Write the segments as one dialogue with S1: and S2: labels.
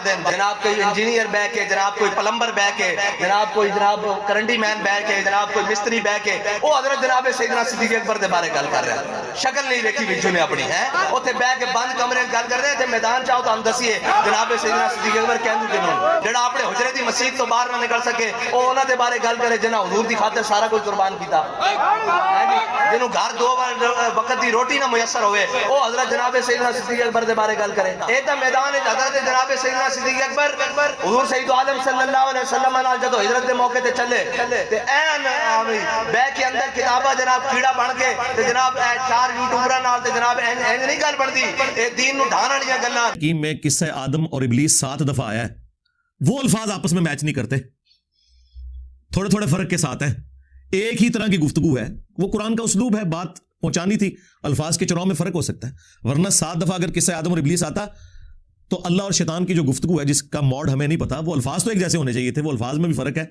S1: دیں, جناب کوئی انجینئر بہ کے, جناب کوئی پلمبر بہ کے, جناب کوئی جناب کرنڈی مین بہ کے, جناب کوئی مستری بہ کے, وہ حضرت جناب سیدنا صدیق اکبر دے بارے گل کر رہا ہے, شکل نہیں دیکھی وچوں نے اپنی ہے, اوتھے بہ کے بند کمرے گل کر رہے تھے. میدان چاہو تو ہم دسیے جناب سیدنا صدیق اکبر کہندو کنوں جڑا اپنے حجرے دی مسجد تو باہر نہ نکل سکے, او انہاں دے بارے گل کرے جنہاں حضور دی خاطر سارا کچھ قربان کیتا, جنہوں گھر 2 وقت دی روٹی نہ میسر ہوئے, او حضرت جناب سیدنا صدیق اکبر دے بارے گل کرے. اے تے میدان وچ حضرت جناب سیدنا صدیق اکبر حضور سید عالم صلی اللہ علیہ وسلم نال جدوں ہجرت دے موقع تے چلے تے این بے کے اندر کتاباں جناب کیڑا بن کے تے جناب 4 یوٹیوبراں نال تے جناب این نہیں گل بندی, اے دین نو ڈھان والیاں گلاں.
S2: کہ میں قصہ آدم اور ابلیس 7 دفعہ آیا ہے, وہ الفاظ آپس میں میچ نہیں کرتے, تھوڑے تھوڑے فرق کے ساتھ ہیں, ایک ہی طرح کی گفتگو ہے, وہ قرآن کا اسلوب ہے, بات پہنچانی تھی, الفاظ کے چناؤ میں فرق ہو سکتا ہے, ورنہ 7 دفعہ اگر قصہ آدم اور ابلیس آتا تو اللہ اور شیطان کی جو گفتگو ہے جس کا موڈ ہمیں نہیں پتا, وہ الفاظ تو ایک جیسے ہونے چاہیے تھے, وہ الفاظ میں بھی فرق ہے.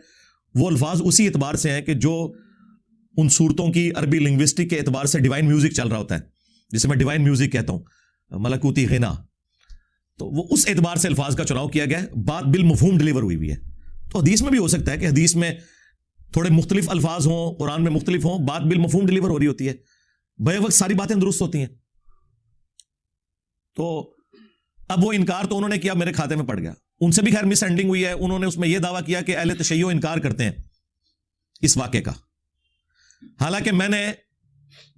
S2: وہ الفاظ اسی اعتبار سے ہیں کہ جو ان صورتوں کی عربی لنگوسٹک کے اعتبار سے ڈیوائن میوزک چل رہا ہوتا ہے, جسے میں ڈیوائن میوزک کہتا ہوں, ملکوتی غنا, تو وہ اس اعتبار سے الفاظ کا چناؤ کیا گیا ہے, بات بالمفہوم ڈلیور ہوئی ہے. تو حدیث میں بھی ہو سکتا ہے کہ حدیث میں تھوڑے مختلف الفاظ ہوں, قرآن میں مختلف ہوں, بات بالمفہوم ڈلیور ہو رہی ہوتی ہے, بے وقت ساری باتیں درست ہوتی ہیں. تو اب وہ انکار تو انہوں نے کیا, میرے کھاتے میں پڑ گیا, ان سے بھی خیر مس اینڈنگ ہوئی ہے. انہوں نے اس میں یہ دعویٰ کیا کہ اہل تشیع انکار کرتے ہیں اس واقعے کا, حالانکہ میں نے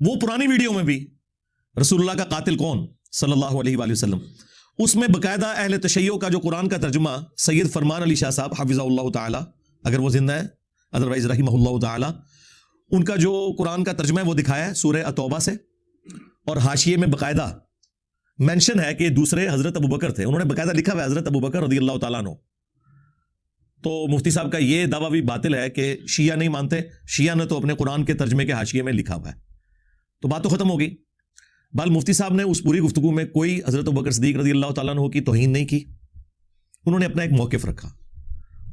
S2: وہ پرانی ویڈیو میں بھی رسول اللہ کا قاتل کون صلی اللہ علیہ وآلہ وسلم, اس میں باقاعدہ اہل تشیع کا جو قرآن کا ترجمہ سید فرمان علی شاہ صاحب حفظہ اللہ تعالی, اگر وہ زندہ ہے, ادروائز رحمہ اللہ تعالی, ان کا جو قرآن کا ترجمہ ہے وہ دکھایا ہے سورہ التوبہ سے, اور حاشیے میں باقاعدہ مینشن ہے کہ دوسرے حضرت ابو بکر تھے, انہوں نے باقاعدہ لکھا ہوا ہے حضرت ابو بکر رضی اللہ تعالیٰ عنہ. تو مفتی صاحب کا یہ دعویٰ بھی باطل ہے کہ شیعہ نہیں مانتے, شیعہ نے تو اپنے قرآن کے ترجمے کے حاشیے میں لکھا ہوا ہے, تو بات تو ختم ہوگی. بال مفتی صاحب نے اس پوری گفتگو میں کوئی حضرت ابو بکر صدیق رضی اللہ تعالیٰ عنہ کی توہین نہیں کی, انہوں نے اپنا ایک موقف رکھا,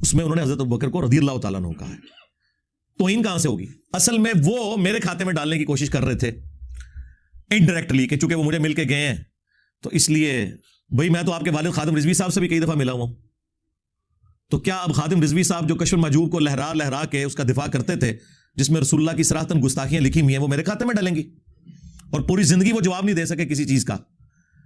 S2: اس میں انہوں نے حضرت ابو بکر کو رضی اللہ تعالیٰ عنہ کہا ہے. توہین کہاں سے ہوگی؟ اصل میں وہ میرے کھاتے میں ڈالنے کی کوشش کر رہے تھے انڈائریکٹلی, کہ چونکہ وہ مجھے مل کے گئے ہیں تو اس لیے بھائی میں تو آپ کے والد خادم رضوی صاحب سے بھی کئی دفعہ ملا ہوں, تو کیا اب خادم رضوی صاحب جو کشف المحجوب کو لہرا لہرا کے اس کا دفاع کرتے تھے, جس میں رسول اللہ کی صراحتاً گستاخیاں لکھی ہوئی ہیں, وہ میرے کھاتے میں ڈالیں گی؟ اور پوری زندگی وہ جواب نہیں دے سکے کسی چیز کا.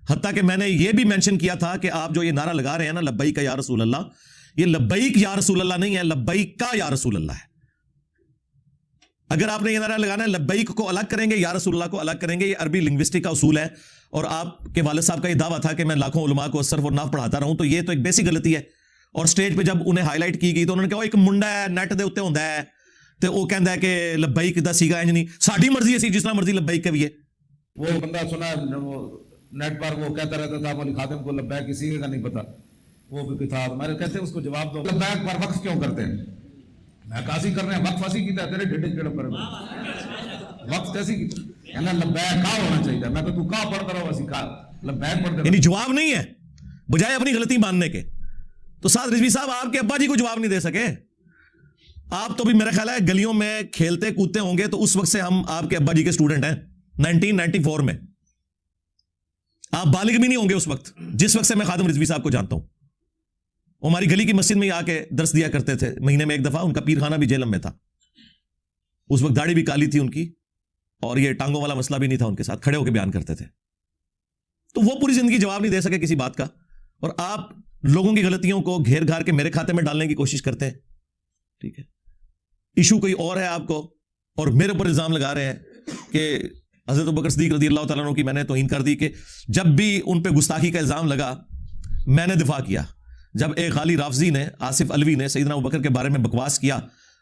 S2: حتیٰ کہ میں نے یہ بھی مینشن کیا تھا کہ آپ جو یہ نعرہ لگا رہے ہیں نا لبیک یا رسول اللہ, یہ لبیک یا رسول اللہ نہیں ہے, لبیک کا یا رسول اللہ ہے. اگر آپ نے یہ نعرہ لگانا ہے لبیک کو الگ کریں گے, یا رسول اللہ کو الگ کریں گے, یہ عربی لنگوسٹک کا اصول ہے. اور آپ کے والد صاحب کا یہ دعویٰ تھا کہ میں لاکھوں علماء کو صرف اور نحو پڑھاتا رہوں, تو یہ تو ایک بیسک غلطی ہے. اور سٹیج پہ جب انہیں ہائی لائٹ کی گئی تو انہوں نے کہا ایک منڈا ہے نیٹ دے اوتے ہوندا ہے تے وہ کہندا ہے کہ لبیک دا سیگا انج نہیں, ساڈی مرضی ہے, جس طرح مرضی لبیک کہیے.
S3: وہ بندہ سنا نیٹ پر وہ کہتا رہتا تھا مولی خادم کو لبیک کسی کا نہیں پتا, وہ بھی تھا. میں کہتے ہیں اس کو جواب دو, لبیک پر وقف کیوں کرتے ہیں؟ میں کاسی کر رہے ہیں, وقف اسی کیتا ہے, تیرے ڈھڈے کیڑا پر وقف کیسی کیتا ہے؟ لبیک کا ہونا چاہیے. میں کہ تو کا پڑھتا رہو, اسی کا لبیک پڑھتے رہو.
S2: یعنی جواب نہیں ہے بجائے اپنی غلطی ماننے کے. تو سعد رضوی صاحب آپ کے ابا جی کو جواب نہیں دے سکے. آپ تو بھی میرا خیال ہے گلیوں میں کھیلتے کودتے ہوں گے, تو اس وقت سے ہم آپ کے ابا جی کے اسٹوڈنٹ ہیں 1994 میں. آپ بالغ بھی نہیں ہوں گے اس وقت جس وقت سے میں خادم رضوی صاحب کو جانتا ہوں. وہ ہماری گلی کی مسجد میں آ کے درس دیا کرتے تھے مہینے میں ایک دفعہ. ان کا پیر خانہ بھی جہلم میں تھا, اس وقت داڑھی بھی کالی تھی ان کی, اور یہ ٹانگوں والا مسئلہ بھی نہیں تھا ان کے ساتھ, کھڑے ہو کے بیان کرتے تھے. تو وہ پوری زندگی جواب نہیں دے سکے کسی بات کا, اور آپ لوگوں کی غلطیوں کو گھیر گھار کے میرے کھاتے میں ڈالنے کی کوشش کرتے ہیں. ٹھیک ہے, ایشو کوئی اور ہے آپ کو, اور میرے اوپر الزام لگا رہے ہیں کہ حضرت ابوبکر صدیق رضی اللہ تعالیٰ عنہ کی میں نے توہین کر دی, کہ جب بھی ان پہ گستاخی کا الزام لگا میں نے دفاع کیا. جب ایک غالی رافضی نے, آصف علوی نے سیدنا ابوبکر کے بارے میں بکواس کیا,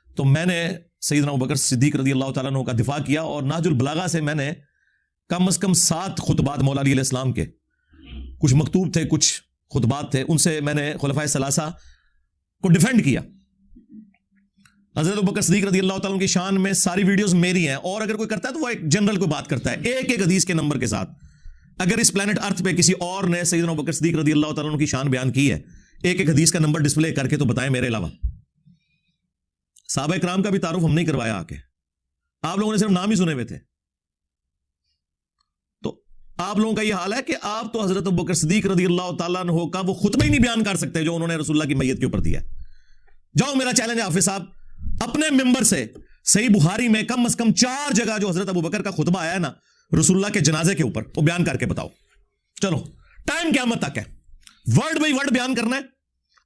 S2: تو میں نے سیدنا ابوبکر صدیق رضی اللہ تعالیٰ عنہ کا دفاع کیا, اور نہج البلاغہ سے میں نے کم از کم 7 خطبات مولا علی علیہ السلام کے, کچھ مکتوب تھے کچھ خطبات تھے, ان سے میں نے خلفائے ثلاثہ کو ڈیفینڈ کیا. حضرت ابوبکر صدیق رضی اللہ تعالیٰ عنہ کی شان میں ساری ویڈیوز میری ہیں, اور اگر کوئی کرتا ہے تو وہ ایک جنرل کوئی بات کرتا ہے ایک ایک حدیث کے نمبر کے ساتھ. اگر اس پلانٹ ارتھ پہ کسی اور نے سیدنا ابوبکر صدیق رضی اللہ تعالیٰ عنہ کی شان بیان کی ہے ایک ایک حدیث کا نمبر ڈسپلے کر کے, تو بتائیں میرے علاوہ. صحابہ کرام کا بھی تعارف ہم نہیں کروایا آ کے, آپ لوگوں نے صرف نام ہی سنے ہوئے تھے. تو آپ لوگوں کا یہ حال ہے کہ آپ تو حضرت ابوبکر صدیق رضی اللہ تعالیٰ عنہ کا وہ خطبہ ہی نہیں بیان کر سکتے جو انہوں نے رسول اللہ کی میت کے اوپر دیا ہے. جاؤ، میرا چیلنج ہے حافظ صاحب، اپنے ممبر سے صحیح بخاری میں کم از کم 4 جگہ جو حضرت ابوبکر کا خطبہ آیا ہے نا رسول اللہ کے جنازے کے اوپر، وہ بیان کر کے بتاؤ. چلو، ٹائم قیامت تک ہے، ورڈ بائی ورڈ بیان کرنا ہے.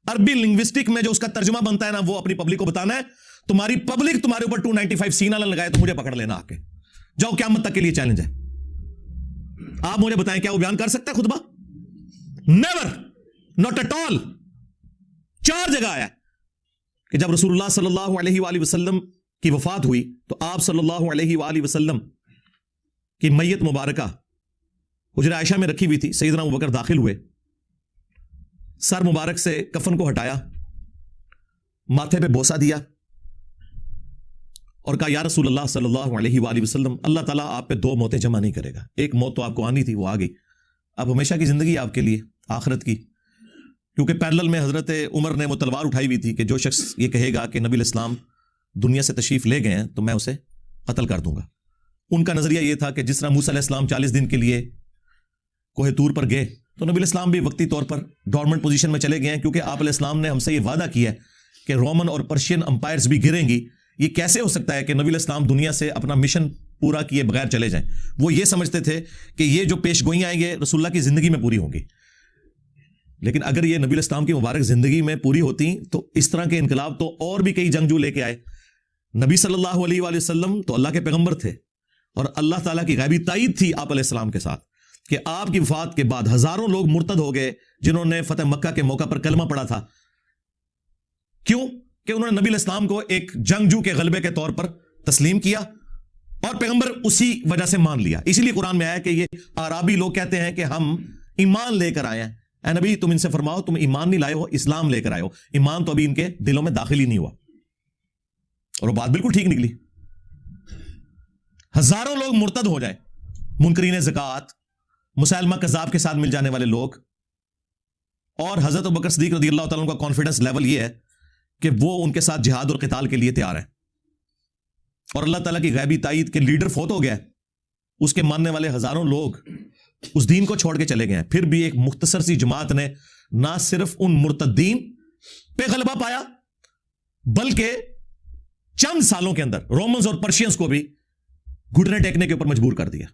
S2: عربی لنگوسٹک میں جو اس کا ترجمہ بنتا ہے نا وہ اپنی پبلک کو بتانا ہے. تمہاری پبلک تمہارے اوپر 295 سینہ لگائے تو مجھے پکڑ لینا آ کے. جاؤ، قیامت تک کے لیے چیلنج ہے. آپ مجھے بتائیں کیا وہ بیان کر سکتا ہے خطبہ؟ Never, not at all. 4 جگہ آیا کہ جب رسول اللہ صلی اللہ علیہ وآلہ وسلم کی وفات ہوئی تو آپ صلی اللہ علیہ وآلہ وسلم کی میت مبارکہ حجرہ عائشہ میں رکھی ہوئی تھی. سیدنا ابوبکر داخل ہوئے، سر مبارک سے کفن کو ہٹایا، ماتھے پہ بوسہ دیا اور کہا یا رسول اللہ صلی اللہ علیہ وآلہ وسلم، اللہ تعالیٰ آپ پہ 2 موتیں جمع نہیں کرے گا. ایک موت تو آپ کو آنی تھی، وہ آ گئی. اب ہمیشہ کی زندگی آپ کے لیے، آخرت کی. کیونکہ پیرلل میں حضرت عمر نے وہ تلوار اٹھائی ہوئی تھی کہ جو شخص یہ کہے گا کہ نبی الاسلام دنیا سے تشریف لے گئے ہیں تو میں اسے قتل کر دوں گا. ان کا نظریہ یہ تھا کہ جس طرح موسیٰ علیہ السلام 40 دن کے لیے کوہ طور پر گئے تو نبی الاسلام بھی وقتی طور پر ڈورمنٹ پوزیشن میں چلے گئے ہیں، کیونکہ آپ علیہ السلام نے ہم سے یہ وعدہ کیا ہے کہ رومن اور پرشین امپائرز بھی گریں گی. یہ کیسے ہو سکتا ہے کہ نبی الاسلام دنیا سے اپنا مشن پورا کیے بغیر چلے جائیں؟ وہ یہ سمجھتے تھے کہ یہ جو پیش گوئیاں آئیں گے رسول اللہ کی زندگی میں پوری ہوں گی. لیکن اگر یہ نبی الاسلام کی مبارک زندگی میں پوری ہوتی تو اس طرح کے انقلاب تو اور بھی کئی جنگجو لے کے آئے. نبی صلی اللہ علیہ وآلہ وسلم تو اللہ کے پیغمبر تھے اور اللہ تعالیٰ کی غیبی تائید تھی آپ علیہ السلام کے ساتھ کہ آپ کی وفات کے بعد ہزاروں لوگ مرتد ہو گئے جنہوں نے فتح مکہ کے موقع پر کلمہ پڑھا تھا. کیوں؟ کہ انہوں نے نبی الاسلام کو ایک جنگجو کے غلبے کے طور پر تسلیم کیا اور پیغمبر اسی وجہ سے مان لیا. اسی لیے قرآن میں آیا کہ یہ اعرابی لوگ کہتے ہیں کہ ہم ایمان لے کر آئے ہیں. اے نبی تم ان سے فرماؤ تم ایمان نہیں لائے ہو، اسلام لے کر آئے ہو. ایمان تو ابھی ان کے دلوں میں داخل ہی نہیں ہوا. اور وہ بات بالکل ٹھیک نکلی. ہزاروں لوگ مرتد ہو جائے، منکرین زکوٰۃ، مسلمہ کذاب کے ساتھ مل جانے والے لوگ، اور حضرت ابوبکر صدیق رضی اللہ تعالیٰ عنہ کا کانفیڈنس لیول یہ ہے کہ وہ ان کے ساتھ جہاد اور قتال کے لیے تیار ہیں. اور اللہ تعالیٰ کی غیبی تائید کے لیڈر فوت ہو گیا ہے، اس کے ماننے والے ہزاروں لوگ اس دین کو چھوڑ کے چلے گئے ہیں. پھر بھی ایک مختصر سی جماعت نے نہ صرف ان مرتدین پہ غلبہ پایا بلکہ چند سالوں کے اندر رومنز اور پرشینز کو بھی گھٹنے ٹیکنے کے اوپر مجبور کر دیا.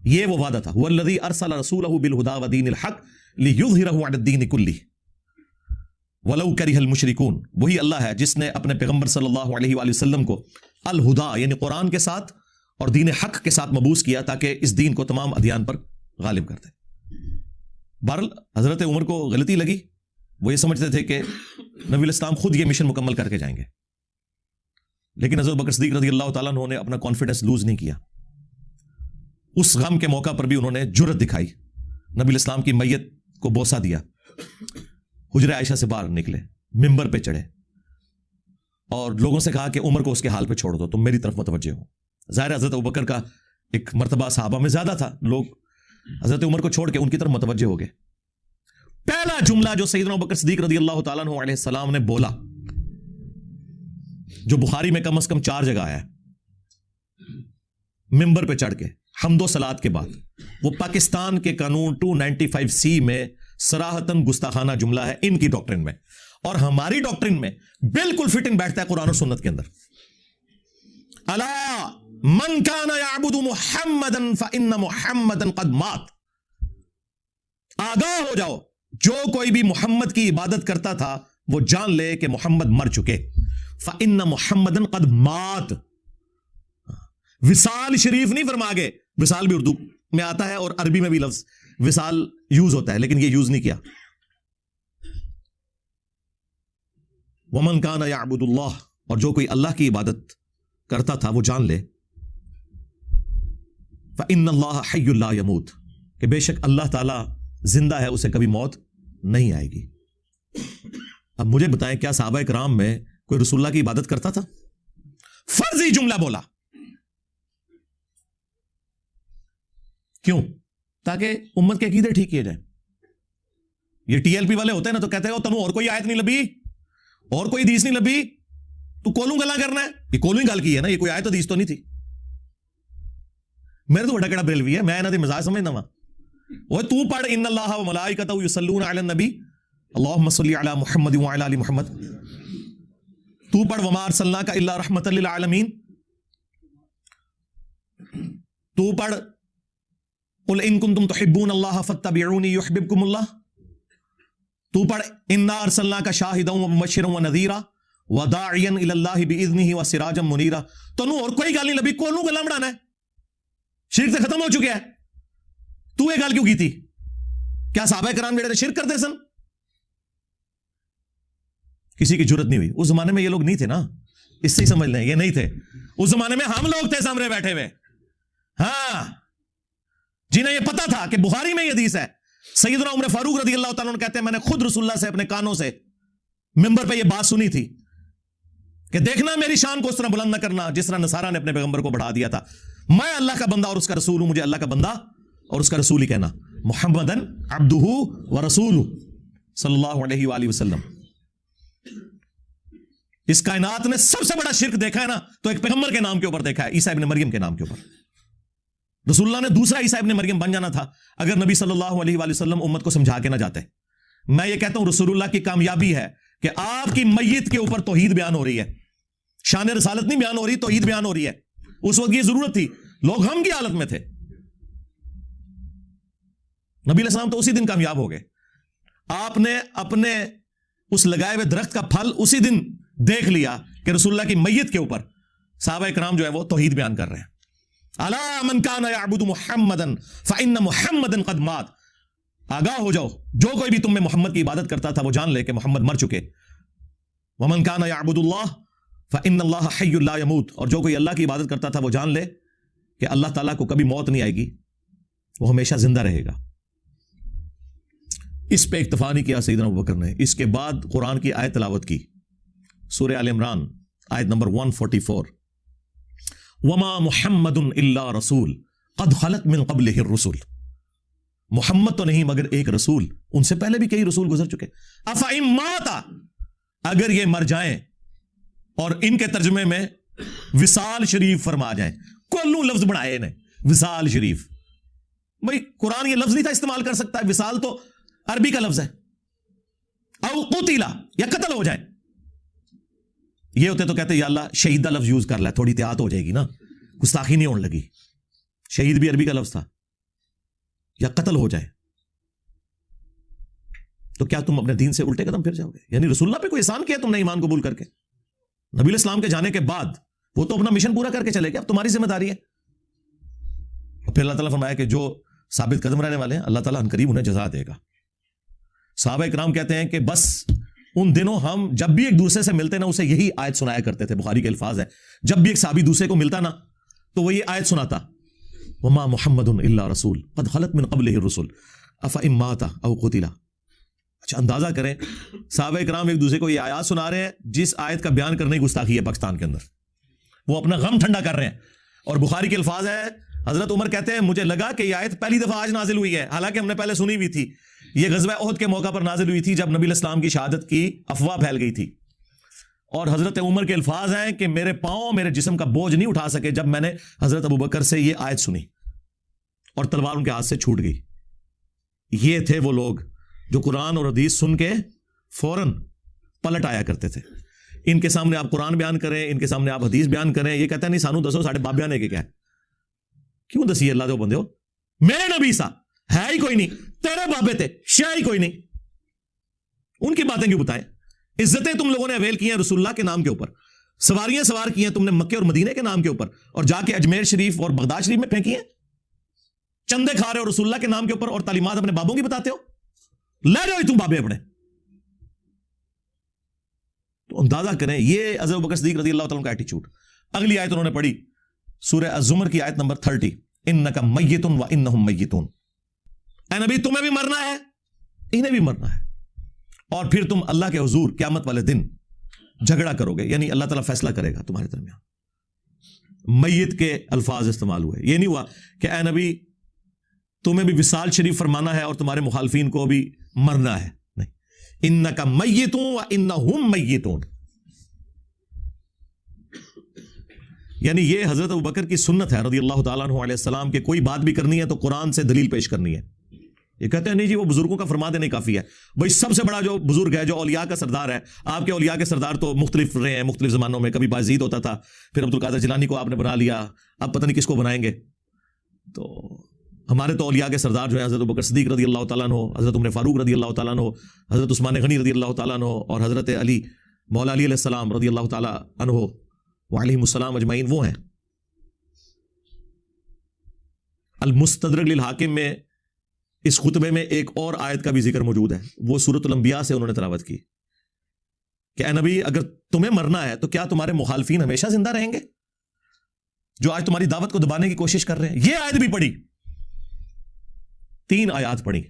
S2: یہ وہ وعدہ تھا، وَالَّذِي أَرْسَلَ رَسُولَهُ بِالْهُدَى وَدِينِ الْحَقِّ لِيُظْهِرَهُ عَلَى الدِّينِ كُلِّهِ وَلَوْ كَرِهَ الْمُشْرِكُونَ. وہی اللہ ہے جس نے اپنے پیغمبر صلی اللہ علیہ وآلہ وسلم کو الہدا یعنی قرآن کے ساتھ اور دین حق کے ساتھ مبعوث کیا تاکہ اس دین کو تمام ادیان پر غالب کر دے. بہرحال حضرت عمر کو غلطی لگی، وہ یہ سمجھتے تھے کہ نبی الاسلام خود یہ مشن مکمل کر کے جائیں گے. لیکن حضرت بکر صدیق رضی اللہ تعالیٰ عنہ نے اپنا کانفیڈنس لوز نہیں کیا. اس غم کے موقع پر بھی انہوں نے جرت دکھائی، نبی الاسلام کی میت کو بوسہ دیا، حجرہ عائشہ سے باہر نکلے، ممبر پہ چڑھے اور لوگوں سے کہا کہ عمر کو اس کے حال پہ چھوڑ دو، تم میری طرف متوجہ ہو. ظاہر حضرت ابوبکر کا ایک مرتبہ صحابہ میں زیادہ تھا، لوگ حضرت عمر کو چھوڑ کے ان کی طرف متوجہ ہو گئے. پہلا جملہ جو سیدنا ابوبکر صدیق رضی اللہ تعالیٰ عنہ علیہ السلام نے بولا، جو بخاری میں کم از کم 4 جگہ آیا ہے، ممبر پہ چڑھ کے حمد و صلات کے بعد، وہ پاکستان کے قانون 295C میں صراحتاً گستاخانہ جملہ ہے ان کی ڈاکٹرن میں، اور ہماری ڈاکٹرن میں بالکل فٹ ان بیٹھتا ہے قرآن اور سنت کے اندر. الا من کان یعبد محمدا فان محمدا قد مات. آگاہ ہو جاؤ، جو کوئی بھی محمد کی عبادت کرتا تھا وہ جان لے کہ محمد مر چکے. فان محمدا قد مات. وصال شریف نہیں فرما گئے، وصال بھی اردو میں آتا ہے اور عربی میں بھی لفظ وصال یوز ہوتا ہے لیکن یہ یوز نہیں کیا. ومن کان یعبد اللہ، اور جو کوئی اللہ کی عبادت کرتا تھا وہ جان لے فإن اللہ حی لا یموت، کہ بے شک اللہ تعالیٰ زندہ ہے، اسے کبھی موت نہیں آئے گی. اب مجھے بتائیں کیا صحابہ کرام میں کوئی رسول اللہ کی عبادت کرتا تھا؟ فرضی جملہ بولا. کیوں؟ تاکہ امت کے عقیدے ٹھیک کیے جائیں. یہ ٹی ایل پی والے ہوتے ہیں نا تو کہتے ہیں تمہیں اور کوئی آیت نہیں لبھی، اور کوئی حدیث نہیں لبھی، تو کولوں گلا کرنا ہے. یہ کولوں ہی گل کی ہے نا، یہ کوئی آیت حدیث تو نہیں تھی. میرے تو بڑا کڑا بریلوی ہے, میں انہاں دے مزاج سمجھنا وا. اوے تو پڑھ ان اللہ و ملائکتہ یصلون علی النبی اللہم صلی علی محمد وعلی آل محمد. تو پڑھ وما ارسلناک الا رحمۃ للعالمین. تو پڑھ قل ان کنتم تحبون اللہ فاتبعونی یحببکم اللہ. تو پڑھ انا ارسلناک شاہدا ومبشرا ونذیرا وداعیا الی اللہ باذنہ وسراجا منیرا. تو اور کوئی گل نہیں لبھی, کونوں گلاں بنانا ہے, شرک سے ختم ہو چکے ہیں. تو یہ گل کیوں کی تھی؟ کیا صحابہ کرام جڑے شرک کرتے سن؟ کسی کی جرت نہیں ہوئی. اس زمانے میں یہ لوگ نہیں تھے نا, اس سے ہی سمجھ لیں, یہ نہیں تھے اس زمانے میں. ہم لوگ تھے سامنے بیٹھے ہوئے, ہاں, جنہیں یہ پتا تھا کہ بخاری میں یہ حدیث ہے. سیدنا عمر فاروق رضی اللہ تعالیٰ عنہ کہتے ہیں میں نے خود رسول اللہ سے اپنے کانوں سے منبر پہ یہ بات سنی تھی کہ دیکھنا میری شان کو اس طرح بلند نہ کرنا جس طرح نصارہ نے اپنے پیغمبر کو بڑھا دیا تھا. میں اللہ کا بندہ اور اس کا رسول ہوں, مجھے اللہ کا بندہ اور اس کا رسول ہی کہنا. محمدن عبدہ ورسولہ صلی اللہ علیہ وآلہ وسلم. اس کائنات نے سب سے بڑا شرک دیکھا ہے نا, تو ایک پیغمبر کے نام کے اوپر دیکھا ہے, عیسیٰ ابن مریم کے نام کے اوپر. رسول اللہ نے دوسرا عیسیٰ ابن مریم بن جانا تھا اگر نبی صلی اللہ علیہ وآلہ وسلم امت کو سمجھا کے نہ جاتے. میں یہ کہتا ہوں رسول اللہ کی کامیابی ہے کہ آپ کی میت کے اوپر توحید بیان ہو رہی ہے, شان رسالت نہیں بیان ہو رہی, توحید بیان ہو رہی ہے. اس وقت یہ ضرورت تھی, لوگ غم کی حالت میں تھے. نبی علیہ السلام تو اسی دن کامیاب ہو گئے. آپ نے اپنے اس لگائے ہوئے درخت کا پھل اسی دن دیکھ لیا کہ رسول اللہ کی میت کے اوپر صحابہ کرام جو ہے وہ توحید بیان کر رہے ہیں. الا من کان یعبد محمدا فان محمدا قد مات. آگاہ ہو جاؤ, جو کوئی بھی تم میں محمد کی عبادت کرتا تھا وہ جان لے کہ محمد مر چکے. ومن کان یعبد اللہ فان اللہ حی لا یموت. اور جو کوئی اللہ کی عبادت کرتا تھا وہ جان لے کہ اللہ تعالیٰ کو کبھی موت نہیں آئے گی, وہ ہمیشہ زندہ رہے گا. اس پہ اکتفا نہیں کیا سیدنا ابوبکر نے, اس کے بعد قرآن کی آیت تلاوت کی, سورہ آل عمران آیت نمبر 144. وما محمد الا رسول قد خلت من قبلہ الرسل. محمد تو نہیں مگر ایک رسول, ان سے پہلے بھی کئی رسول گزر چکے. افئن ماتا, اگر یہ مر جائیں, اور ان کے ترجمے میں وصال شریف فرما جائیں, کولوں لفظ بنائے انہیں وصال شریف. بھئی قرآن یہ لفظ نہیں تھا استعمال کر سکتا, وصال تو عربی کا لفظ ہے. او قتلا, یا قتل ہو جائے. یہ ہوتے تو کہتے یا اللہ شہید کا لفظ یوز کر لے, تھوڑی احتیاط ہو جائے گی نا, گستاخی نہیں ہونے لگی. شہید بھی عربی کا لفظ تھا. یا قتل ہو جائے تو کیا تم اپنے دین سے الٹے قدم پھر جاؤ گے؟ یعنی رسول اللہ پہ کوئی احسان کیا تم نے ایمان قبول کر کے؟ نبی علیہ السلام کے جانے کے بعد وہ تو اپنا مشن پورا کر کے چلے گئے, اب تمہاری ذمہ داری ہے. اور پھر اللہ تعالیٰ فرمایا کہ جو ثابت قدم رہنے والے ہیں اللہ تعالیٰ عنقریب انہیں جزا دے گا. صحابہ کرام کہتے ہیں کہ بس ان دنوں ہم جب بھی ایک دوسرے سے ملتے نا اسے یہی آیت سنایا کرتے تھے. بخاری کے الفاظ ہے, جب بھی ایک صحابی دوسرے کو ملتا نا تو وہ یہ آیت سناتا, وما محمد الا رسول قد خلت من قبلہ الرسل افئن مات او قتل. اچھا اندازہ کریں, صحابہ کرام ایک دوسرے کو یہ آیات سنا رہے ہیں جس آیت کا بیان کرنے کی گستاخی ہے پاکستان کے اندر. وہ اپنا غم ٹھنڈا کر رہے ہیں. اور بخاری کے الفاظ ہے, حضرت عمر کہتے ہیں مجھے لگا کہ یہ آیت پہلی دفعہ آج نازل ہوئی ہے, حالانکہ ہم نے پہلے سنی ہوئی تھی. یہ غزوہ احد کے موقع پر نازل ہوئی تھی جب نبی علیہ السلام کی شہادت کی افواہ پھیل گئی تھی. اور حضرت عمر کے الفاظ ہیں کہ میرے پاؤں میرے جسم کا بوجھ نہیں اٹھا سکے جب میں نے حضرت ابوبکر سے یہ آیت سنی, اور تلوار ان کے ہاتھ سے چھوٹ گئی. یہ تھے وہ لوگ جو قرآن اور حدیث سن کے فوراً پلٹ آیا کرتے تھے. ان کے سامنے آپ قرآن بیان کریں, ان کے سامنے آپ حدیث بیان کریں, یہ کہتے ہیں نہیں سانو دسو ساڑھے بابیاں نے کیا ہے, کیوں دسی اللہ دے بندے ہو, میرے نبی سا ہے ہی کوئی نہیں, تیرے بابے تھے شے ہی کوئی نہیں, ان کی باتیں کیوں بتائیں. عزتیں تم لوگوں نے اویل کی ہیں رسول اللہ کے نام کے اوپر, سواریاں سوار کی ہیں تم نے مکے اور مدینے کے نام کے اوپر, اور جا کے اجمیر شریف اور بغداد شریف میں پھینکی ہیں. چندے کھا رہے ہو رسول اللہ کے نام کے اوپر اور تعلیمات اپنے بابوں کی بتاتے ہو, لے رہے ہو تم بابے اپنے. تو اندازہ کریں یہ حضرت ابوبکر صدیق رضی اللہ تعالیٰ کا ایٹیچیوڈ. اگلی آیت انہوں نے پڑھی سورہ الزمر کی آیت نمبر 30, انک میت و انہم میتون. اے نبی تمہیں بھی مرنا ہے انہیں بھی مرنا ہے, اور پھر تم اللہ کے حضور قیامت والے دن جھگڑا کرو گے, یعنی اللہ تعالیٰ فیصلہ کرے گا تمہارے درمیان. میت کے الفاظ استعمال ہوئے, یہ نہیں ہوا کہ اے نبی تمہیں بھی وصال شریف فرمانا ہے اور تمہارے مخالفین کو بھی مرنا ہے, نہیں. انک میتون و انہم میتون. یعنی یہ حضرت ابوبکر کی سنت ہے رضی اللہ تعالیٰ عنہ علیہ السلام کہ کوئی بات بھی کرنی ہے تو قرآن سے دلیل پیش کرنی ہے. یہ کہتے ہیں نہیں جی وہ بزرگوں کا فرما دینا کافی ہے. بھائی سب سے بڑا جو بزرگ ہے جو اولیاء کا سردار ہے, آپ کے اولیاء کے سردار تو مختلف رہے ہیں مختلف زمانوں میں. کبھی بازید ہوتا تھا, پھر عبد القادر جیلانی کو آپ نے بنا لیا, اب پتہ نہیں کس کو بنائیں گے. تو ہمارے تو اولیاء کے سردار جو ہیں حضرت ابوبکر صدیق رضی اللہ تعالیٰ عنہ, حضرت عمر فاروق رضی اللہ تعالیٰ عنہ, حضرت عثمان غنی رضی اللہ تعالیٰ عنہ اور حضرت علی مولا علی علیہ السلام رضی اللہ تعالیٰ عنہ وعلیہم السلام اجمعین وہ ہیں. المستدرک للحاکم میں اس خطبے میں ایک اور آیت کا بھی ذکر موجود ہے, وہ سورۃ الانبیاء سے انہوں نے تلاوت کی کہ اے نبی اگر تمہیں مرنا ہے تو کیا تمہارے مخالفین ہمیشہ زندہ رہیں گے جو آج تمہاری دعوت کو دبانے کی کوشش کر رہے ہیں. یہ آیت بھی پڑھی, 3 آیات پڑھی.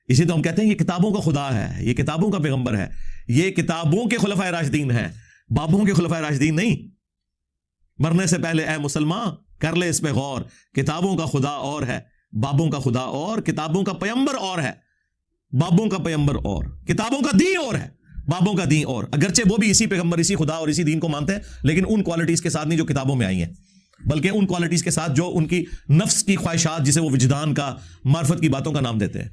S2: اسی تو ہم کہتے ہیں یہ کتابوں کا خدا ہے, یہ کتابوں کا پیغمبر ہے, یہ کتابوں کے خلفائے راشدین ہیں, بابوں کے خلفائے راشدین نہیں. مرنے سے پہلے اے مسلمان کر لے اس پہ غور, کتابوں کا خدا اور ہے, بابوں کا خدا اور, کتابوں کا پیغمبر اور ہے, بابوں کا پیغمبر اور, کتابوں کا دین اور ہے, بابوں کا دین اور. اگرچہ وہ بھی اسی پیغمبر اسی خدا اور اسی دین کو مانتے ہیں, لیکن ان کوالٹیز کے ساتھ نہیں جو کتابوں میں آئی ہیں, بلکہ ان کوالٹیز کے ساتھ جو ان کی نفس کی خواہشات, جسے وہ وجدان کا معرفت کی باتوں کا نام دیتے ہیں.